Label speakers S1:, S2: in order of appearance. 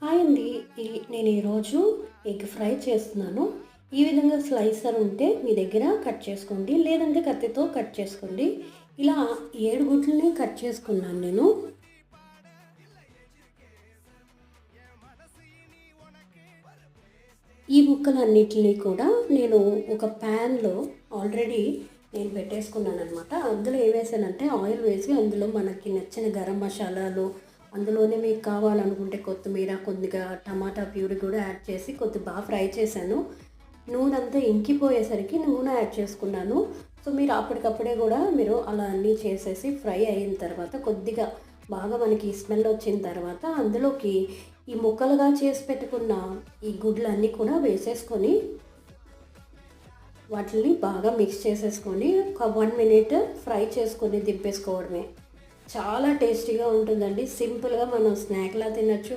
S1: Hi అండి. నేను ఈరోజు ఎగ్ ఫ్రై చేస్తున్నాను. ఈ విధంగా స్లైసర్ ఉంటే మీ దగ్గర కట్ చేసుకోండి, లేదంటే కత్తితో కట్ చేసుకోండి. ఇలా 7 గుడ్లని కట్ చేసుకున్నాను నేను. ఈ ముక్కలన్నిటిని కూడా నేను ఒక ప్యాన్లో ఆల్రెడీ పెట్టేసుకున్నానమాట. అందులో ఏం వేసానంటే ఆయిల్ వేసి అందులో మనకి నచ్చిన గరం మసాలాలు, అందులోనే మీకు కావాలనుకుంటే కొత్తిమీర, కొద్దిగా టమాటా ప్యూరీ కూడా యాడ్ చేసి బాగా ఫ్రై చేశాను. నూనె అంతా ఇంకిపోయేసరికి నూనె యాడ్ చేసుకున్నాను. సో మీరు అప్పటికప్పుడే కూడా మీరు అలా అన్నీ చేసేసి ఫ్రై అయిన తర్వాత కొద్దిగా బాగా మనకి స్మెల్ వచ్చిన తర్వాత అందులోకి ఈ ముక్కలుగా చేసి పెట్టుకున్న ఈ గుడ్లన్నీ కూడా వేసేసుకొని వాటిని బాగా మిక్స్ చేసేసుకొని ఒక 1 మినిట్ ఫ్రై చేసుకొని దింపేసుకోవడమే. చాలా టేస్టీగా ఉంటుందండి. సింపుల్గా మనం స్నాక్లా తినచ్చు.